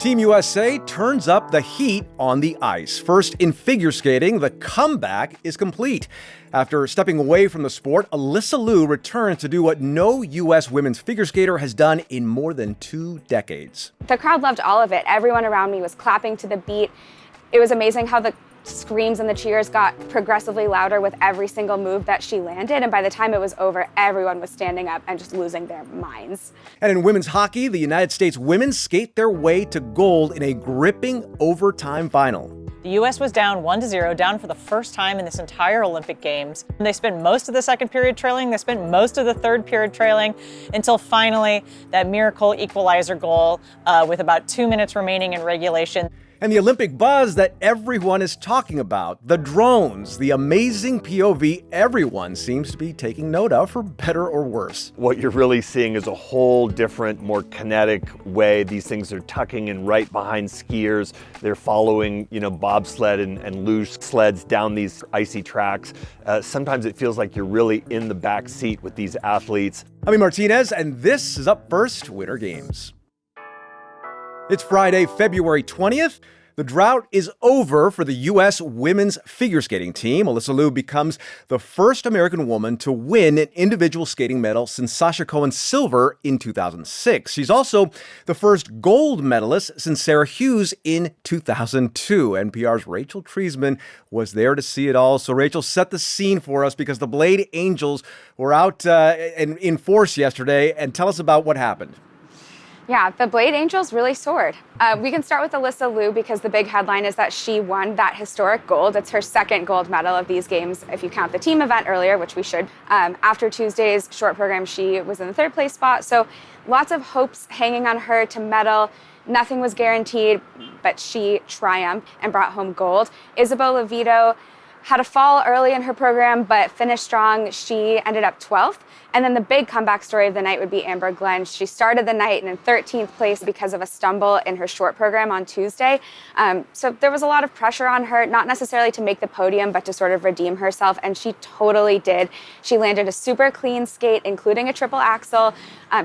Team USA turns up the heat on the ice. First, in figure skating, the comeback is complete. After stepping away from the sport, Alysa Liu returns to do what no U.S. women's figure skater has done in more than 2 decades. The crowd loved all of it. Everyone around me was clapping to the beat. It was amazing how the screams and the cheers got progressively louder with every single move that she landed, and by the time it was over, everyone was standing up and just losing their minds. And in women's hockey, the United States women skate their way to gold in a gripping overtime final. The U.S. was down 1-0, down for the first time in this entire Olympic Games. They spent most of the second period trailing, they spent most of the third period trailing, until finally that miracle equalizer goal with about 2 minutes remaining in regulation. And the Olympic buzz that everyone is talking about, the drones, the amazing POV everyone seems to be taking note of, for better or worse. What you're really seeing is a whole different, more kinetic way. These things are tucking in right behind skiers. They're following, bobsled and luge sleds down these icy tracks. Sometimes it feels like you're really in the back seat with these athletes. I'm A Martínez, and this is Up First Winter Games. It's Friday, February 20th. The drought is over for the U.S. women's figure skating team. Alysa Liu becomes the first American woman to win an individual skating medal since Sasha Cohen's silver in 2006. She's also the first gold medalist since Sarah Hughes in 2002. NPR's Rachel Treisman was there to see it all. So Rachel, set the scene for us, because the Blade Angels were out in force yesterday, and tell us about what happened. Yeah, the Blade Angels really soared. We can start with Alysa Liu, because the big headline is that she won that historic gold. It's her second gold medal of these games, if you count the team event earlier, which we should. After Tuesday's short program, she was in the third place spot. So lots of hopes hanging on her to medal. Nothing was guaranteed, but she triumphed and brought home gold. Isabel Levito had a fall early in her program, but finished strong. She ended up 12th. And then the big comeback story of the night would be Amber Glenn. She started the night in 13th place because of a stumble in her short program on Tuesday. So there was a lot of pressure on her, not necessarily to make the podium, but to sort of redeem herself. And she totally did. She landed a super clean skate, including a triple axel.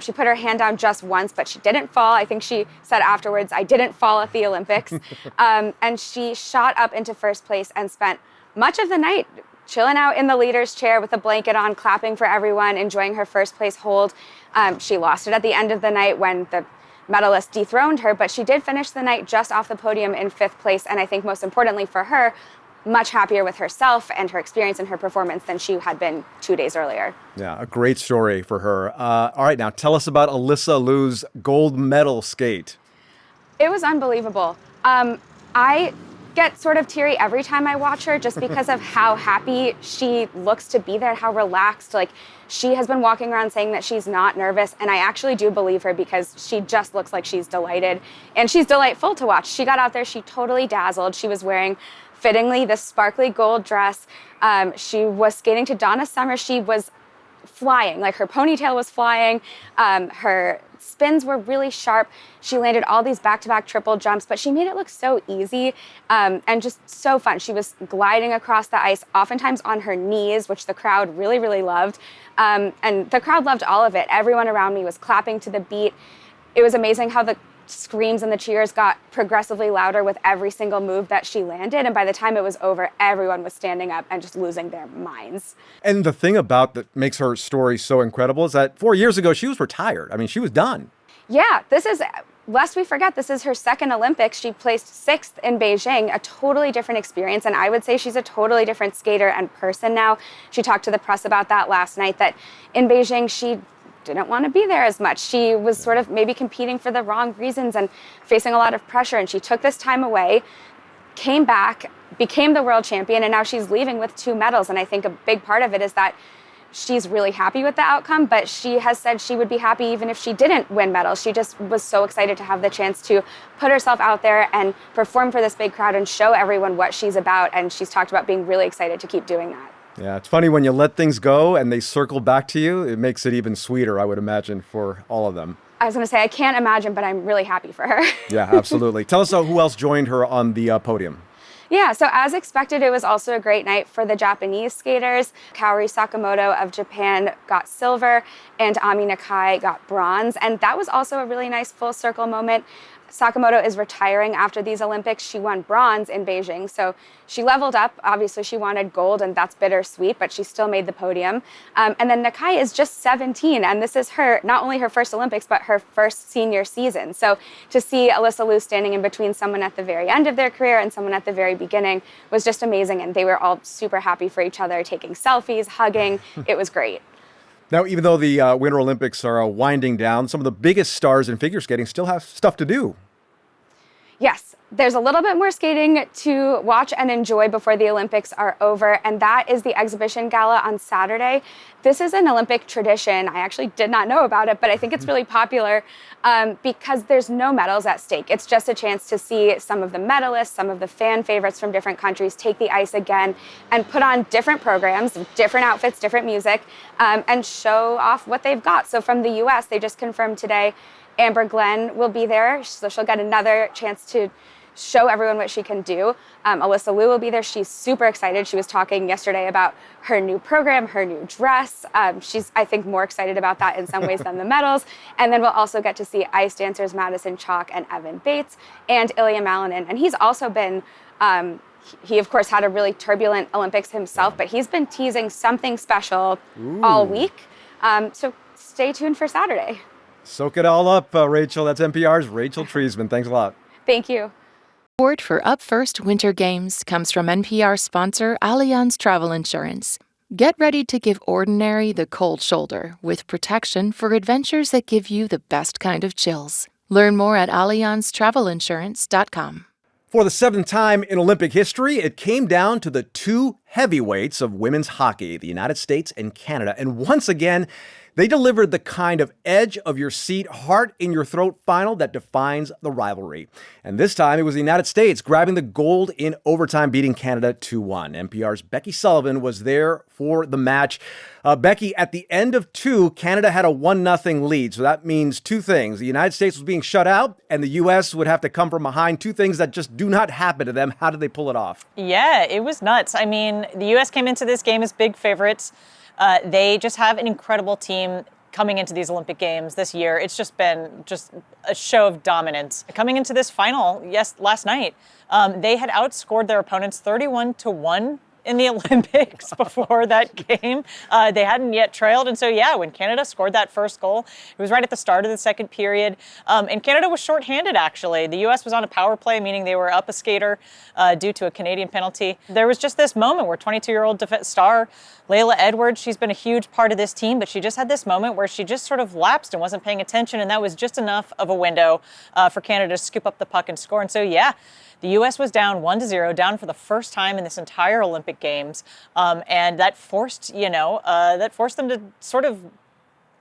She put her hand down just once, but she didn't fall. I think she said afterwards, "I didn't fall at the Olympics." And she shot up into first place and spent much of the night chilling out in the leader's chair with a blanket on, clapping for everyone, enjoying her first place hold. She lost it at the end of the night when the medalist dethroned her, but she did finish the night just off the podium in 5th place. And I think most importantly for her, much happier with herself and her experience and her performance than she had been 2 days earlier. Yeah, a great story for her. All right, now tell us about Alysa Liu's gold medal skate. It was unbelievable. I get sort of teary every time I watch her, just because of how happy she looks to be there, how relaxed. Like, she has been walking around saying that she's not nervous, and I actually do believe her, because she just looks like she's delighted, and she's delightful to watch. She got out there, she totally dazzled. She was wearing, fittingly, this sparkly gold dress. She was skating to Donna Summer. She was flying, like her ponytail was flying. Her spins were really sharp. She landed all these back-to-back triple jumps, but she made it look so easy and just so fun. She was gliding across the ice, oftentimes on her knees, which the crowd really, really loved. And the crowd loved all of it. Everyone around me was clapping to the beat. It was amazing how the screams and the cheers got progressively louder with every single move that she landed. And by the time it was over, everyone was standing up and just losing their minds. And the thing about that makes her story so incredible is that 4 years ago, she was retired. I mean, she was done. Yeah, lest we forget, this is her second Olympics. She placed 6th in Beijing, a totally different experience. And I would say she's a totally different skater and person now. She talked to the press about that last night, that in Beijing, she didn't want to be there as much. She was sort of maybe competing for the wrong reasons and facing a lot of pressure. And she took this time away, came back, became the world champion, and now she's leaving with 2 medals. And I think a big part of it is that she's really happy with the outcome, but she has said she would be happy even if she didn't win medals. She just was so excited to have the chance to put herself out there and perform for this big crowd and show everyone what she's about. And she's talked about being really excited to keep doing that. Yeah, it's funny when you let things go and they circle back to you. It makes it even sweeter, I would imagine, for all of them. I was going to say, I can't imagine, but I'm really happy for her. Yeah, absolutely. Tell us who else joined her on the podium. Yeah, so as expected, it was also a great night for the Japanese skaters. Kaori Sakamoto of Japan got silver, and Ami Nakai got bronze. And that was also a really nice full circle moment. Sakamoto is retiring after these Olympics. She won bronze in Beijing, so she leveled up. Obviously, she wanted gold, and that's bittersweet, but she still made the podium. And then Nakai is just 17, and this is not only her first Olympics, but her first senior season. So to see Alysa Liu standing in between someone at the very end of their career and someone at the very beginning was just amazing, and they were all super happy for each other, taking selfies, hugging. It was great. Now, even though the Winter Olympics are winding down, some of the biggest stars in figure skating still have stuff to do. Yes, there's a little bit more skating to watch and enjoy before the Olympics are over, and that is the exhibition gala on Saturday. This is an Olympic tradition. I actually did not know about it, but I think it's really popular because there's no medals at stake. It's just a chance to see some of the medalists, some of the fan favorites from different countries take the ice again and put on different programs, different outfits, different music, and show off what they've got. So from the US, they just confirmed today Amber Glenn will be there, so she'll get another chance to show everyone what she can do. Alysa Liu will be there. She's super excited. She was talking yesterday about her new program, her new dress. She's, I think, more excited about that in some ways than the medals. And then we'll also get to see ice dancers Madison Chalk and Evan Bates and Ilya Malinin. And he's also been, he of course had a really turbulent Olympics himself, but he's been teasing something special all week. So stay tuned for Saturday. Soak it all up, Rachel. That's NPR's Rachel Treisman. Thanks a lot. Thank you. Support for Up First Winter Games comes from NPR sponsor Allianz Travel Insurance. Get ready to give ordinary the cold shoulder with protection for adventures that give you the best kind of chills. Learn more at allianztravelinsurance.com. For the seventh time in Olympic history, it came down to the two heavyweights of women's hockey, the United States and Canada. And once again, they delivered the kind of edge-of-your-seat, heart-in-your-throat final that defines the rivalry. And this time, it was the United States grabbing the gold in overtime, beating Canada 2-1. NPR's Becky Sullivan was there for the match. Becky, at the end of two, Canada had a 1-0 lead. So that means two things. The United States was being shut out, and the U.S. would have to come from behind. Two things that just do not happen to them. How did they pull it off? Yeah, it was nuts. I mean, the U.S. came into this game as big favorites. They just have an incredible team coming into these Olympic Games this year. It's just been a show of dominance. Coming into this final, last night, they had outscored their opponents 31-1 in the Olympics before that game. They hadn't yet trailed. And so, when Canada scored that first goal, it was right at the start of the second period. And Canada was shorthanded, actually. The U.S. was on a power play, meaning they were up a skater due to a Canadian penalty. There was just this moment where 22-year-old star Layla Edwards, she's been a huge part of this team, but she just had this moment where she just sort of lapsed and wasn't paying attention, and that was just enough of a window for Canada to scoop up the puck and score. And so, the U.S. was down 1-0, down for the first time in this entire Olympic Games, and that forced them to sort of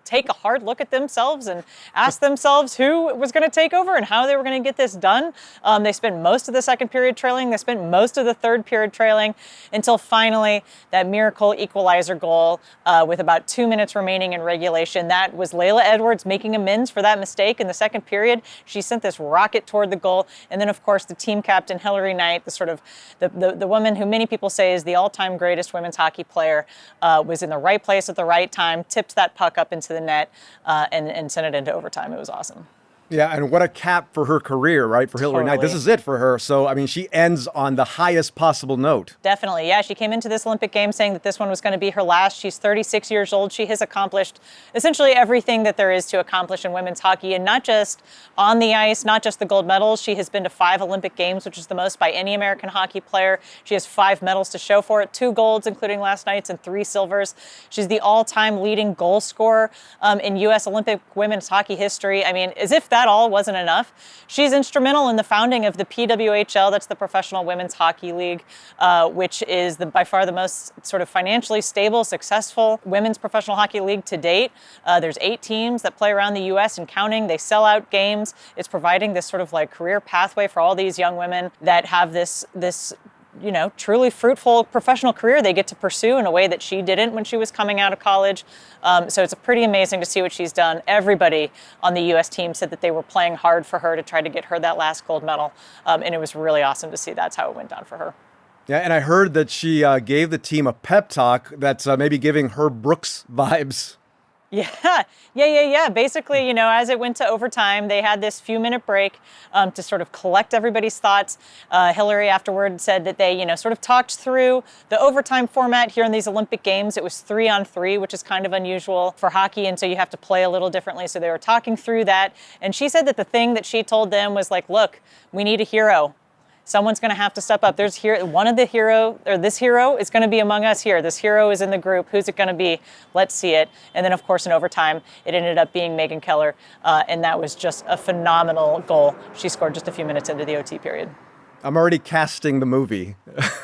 take a hard look at themselves and ask themselves who was going to take over and how they were going to get this done. They spent most of the second period trailing. They spent most of the third period trailing until finally that miracle equalizer goal with about 2 minutes remaining in regulation. That was Layla Edwards making amends for that mistake in the second period. She sent this rocket toward the goal. And then, of course, the team captain, Hillary Knight, the woman who many people say is the all-time greatest women's hockey player, was in the right place at the right time, tipped that puck up into the net and sent it into overtime. It was awesome. Yeah, and what a cap for her career, right? For Hillary Knight. This is it for her. So, I mean, she ends on the highest possible note. Definitely. Yeah, she came into this Olympic game saying that this one was going to be her last. She's 36 years old. She has accomplished essentially everything that there is to accomplish in women's hockey, and not just on the ice, not just the gold medals. She has been to 5 Olympic Games, which is the most by any American hockey player. She has 5 medals to show for it, 2 golds, including last night's, and 3 silvers. She's the all-time leading goal scorer in U.S. Olympic women's hockey history. I mean, as if that all wasn't enough, she's instrumental in the founding of the PWHL, that's the Professional Women's Hockey League, which is by far the most sort of financially stable, successful women's professional hockey league to date. There's 8 teams that play around the U.S. and counting. They sell out games. It's providing this sort of like career pathway for all these young women that have this truly fruitful professional career they get to pursue in a way that she didn't when she was coming out of college. So it's pretty amazing to see what she's done. Everybody on the U.S. team said that they were playing hard for her to try to get her that last gold medal. And it was really awesome to see that's how it went down for her. Yeah, and I heard that she gave the team a pep talk that's maybe giving her Brooks vibes. Yeah. Basically, as it went to overtime, they had this few-minute break to sort of collect everybody's thoughts. Hillary afterward said that they, sort of talked through the overtime format here in these Olympic Games. It was 3-on-3, which is kind of unusual for hockey, and so you have to play a little differently. So they were talking through that, and she said that the thing that she told them was like, look, we need a hero. Someone's going to have to step up. This hero is going to be among us here. This hero is in the group. Who's it going to be? Let's see it. And then, of course, in overtime, it ended up being Megan Keller, and that was just a phenomenal goal. She scored just a few minutes into the OT period. I'm already casting the movie,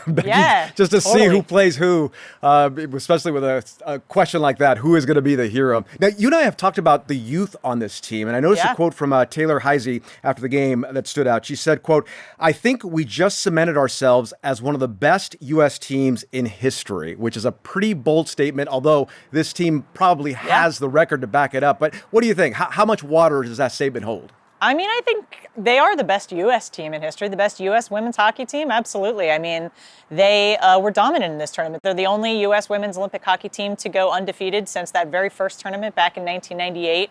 Becky, Yeah, just to totally. see who plays who, especially with a question like that, who is going to be the hero. Now, you and I have talked about the youth on this team, and I noticed a quote from Taylor Heisey after the game that stood out. She said, quote, "I think we just cemented ourselves as one of the best U.S. teams in history," which is a pretty bold statement, although this team probably has the record to back it up. But what do you think? How much water does that statement hold? I mean, I think they are the best U.S. team in history, the best U.S. women's hockey team. Absolutely. I mean, they were dominant in this tournament. They're the only U.S. women's Olympic hockey team to go undefeated since that very first tournament back in 1998.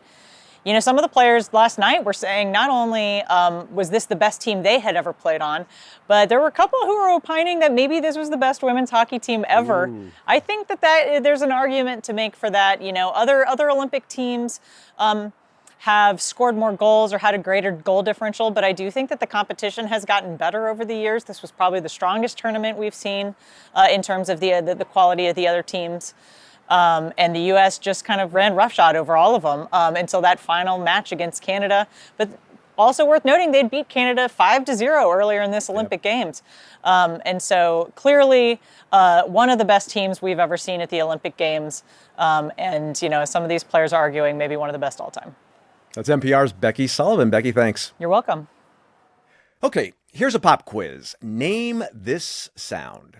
Some of the players last night were saying not only was this the best team they had ever played on, but there were a couple who were opining that maybe this was the best women's hockey team ever. Ooh. I think that there's an argument to make for that. Other Olympic teams have scored more goals or had a greater goal differential, but I do think that the competition has gotten better over the years. This was probably the strongest tournament we've seen in terms of the quality of the other teams. And the U.S. just kind of ran roughshod over all of them until that final match against Canada. But also worth noting, they'd beat Canada 5-0 earlier in this Olympic Games. And so clearly one of the best teams we've ever seen at the Olympic Games. And some of these players are arguing maybe one of the best all time. That's NPR's Becky Sullivan. Becky, thanks. You're welcome. Okay, here's a pop quiz. Name this sound.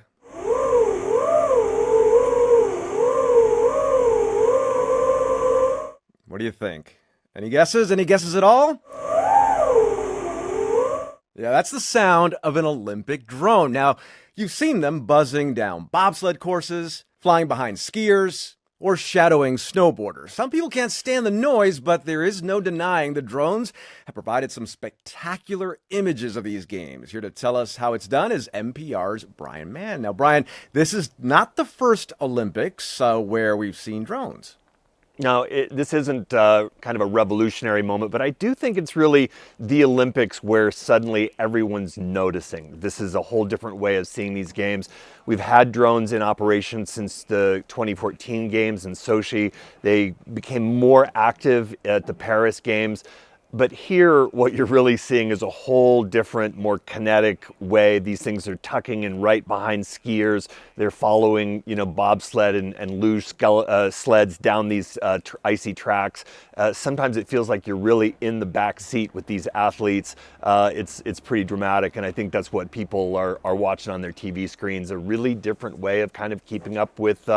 What do you think? Any guesses? Any guesses at all? Yeah, that's the sound of an Olympic drone. Now, you've seen them buzzing down bobsled courses, flying behind skiers, or shadowing snowboarders. Some people can't stand the noise, but there is no denying the drones have provided some spectacular images of these games. Here to tell us how it's done is NPR's Brian Mann. Now, Brian, this is not the first Olympics where we've seen drones. No, this isn't kind of a revolutionary moment, but I do think it's really the Olympics where suddenly everyone's noticing. This is a whole different way of seeing these games. We've had drones in operation since the 2014 games in Sochi. They became more active at the Paris games. But here, what you're really seeing is a whole different, more kinetic way. These things are tucking in right behind skiers. They're following, bobsled and luge sleds down these icy tracks. Sometimes it feels like you're really in the back seat with these athletes. It's pretty dramatic, and I think that's what people are watching on their TV screens, a really different way of kind of keeping up with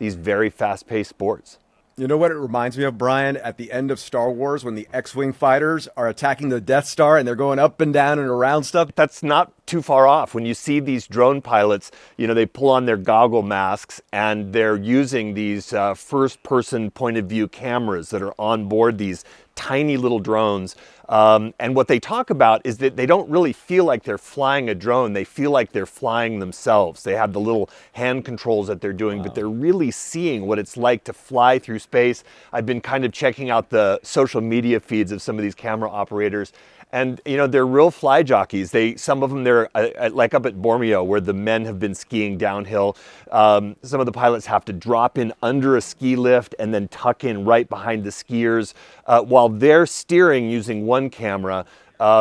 these very fast-paced sports. You know what it reminds me of, Brian? At the end of Star Wars, when the X-Wing fighters are attacking the Death Star and they're going up and down and around stuff. That's not too far off. When you see these drone pilots, they pull on their goggle masks and they're using these first-person point-of-view cameras that are on board these tiny little drones. And what they talk about is that they don't really feel like they're flying a drone. They feel like they're flying themselves. They have the little hand controls that they're doing, but they're really seeing what it's like to fly through space. I've been kind of checking out the social media feeds of some of these camera operators. And, they're real fly jockeys. Some of them, they're like up at Bormio, where the men have been skiing downhill. Some of the pilots have to drop in under a ski lift and then tuck in right behind the skiers. While they're steering using one camera,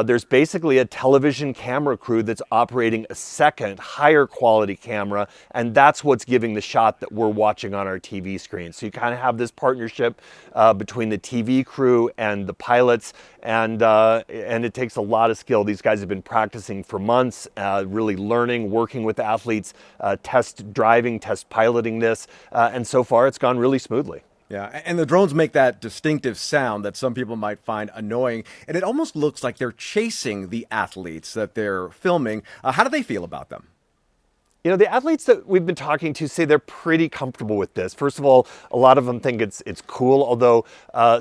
there's basically a television camera crew that's operating a second, higher quality camera, and that's what's giving the shot that we're watching on our TV screen. So you kind of have this partnership between the TV crew and the pilots, and it takes a lot of skill. These guys have been practicing for months, really learning, working with athletes, test driving, test piloting this, and so far it's gone really smoothly. Yeah, and the drones make that distinctive sound that some people might find annoying, and it almost looks like they're chasing the athletes that they're filming. How do they feel about them? You know, the athletes that we've been talking to say they're pretty comfortable with this. First of all, a lot of them think it's cool, although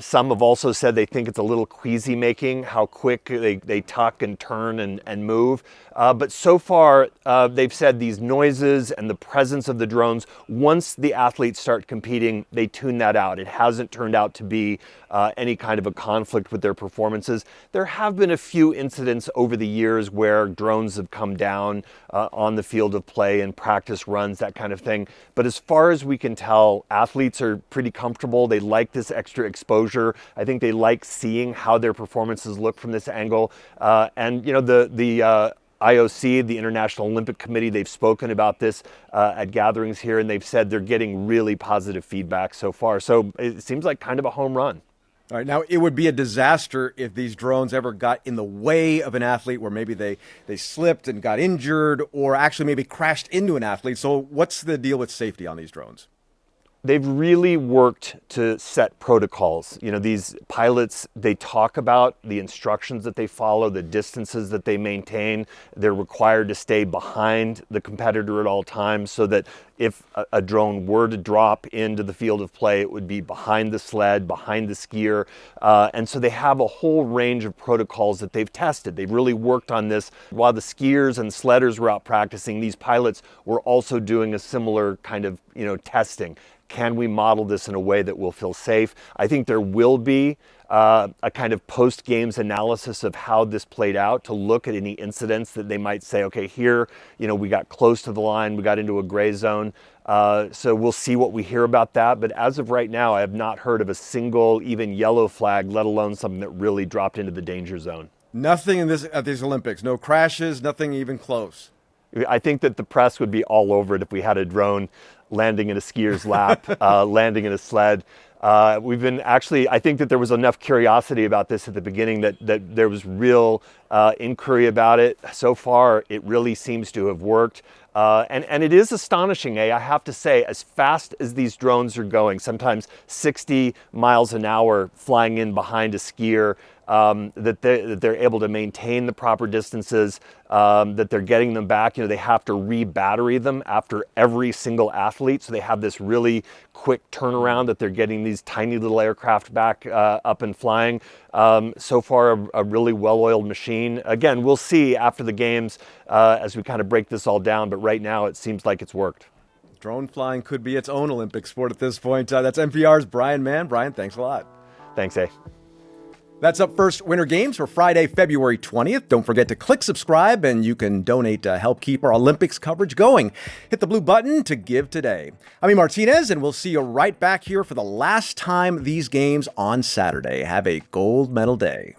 some have also said they think it's a little queasy making, how quick they tuck and turn and move. But so far, they've said these noises and the presence of the drones, once the athletes start competing, they tune that out. It hasn't turned out to be any kind of a conflict with their performances. There have been a few incidents over the years where drones have come down on the field of play and practice runs, that kind of thing. But as far as we can tell, athletes are pretty comfortable. They like this extra exposure. I think they like seeing how their performances look from this angle. And you know, the IOC, the International Olympic Committee, they've spoken about this at gatherings here, and they've said they're getting really positive feedback so far. So it seems like kind of a home run. All right, now it would be a disaster if these drones ever got in the way of an athlete where maybe they slipped and got injured or actually maybe crashed into an athlete. So what's the deal with safety on these drones? They've really worked to set protocols. You know, these pilots, they talk about the instructions that they follow, the distances that they maintain. They're required to stay behind the competitor at all times so that if a drone were to drop into the field of play, it would be behind the sled, behind the skier. And so they have a whole range of protocols that they've tested. They've really worked on this. While the skiers and sledders were out practicing, these pilots were also doing a similar kind of, you know, testing. Can we model this in a way that will feel safe? I think there will be a kind of post-games analysis of how this played out to look at any incidents that they might say, okay, here, you know, we got close to the line, we got into a gray zone. So we'll see what we hear about that. But as of right now, I have not heard of a single, even yellow flag, let alone something that really dropped into the danger zone. Nothing in this at these Olympics, no crashes, nothing even close. I think that the press would be all over it if we had a drone landing in a skier's lap, landing in a sled. We've been actually, I think that there was enough curiosity about this at the beginning that there was real inquiry about it. So far, it really seems to have worked. And it is astonishing, I have to say, as fast as these drones are going, sometimes 60 miles an hour flying in behind a skier, that they're able to maintain the proper distances, that they're getting them back. You know, they have to re-battery them after every single athlete. So they have this really quick turnaround that they're getting these tiny little aircraft back up and flying. So far, a really well-oiled machine. Again, we'll see after the games as we kind of break this all down. But right now, it seems like it's worked. Drone flying could be its own Olympic sport at this point. That's NPR's Brian Mann. Brian, thanks a lot. Thanks, A. That's Up First Winter Games for Friday, February 20th. Don't forget to click subscribe, and you can donate to help keep our Olympics coverage going. Hit the blue button to give today. I'm A Martínez, and we'll see you right back here for the last time these games on Saturday. Have a gold medal day.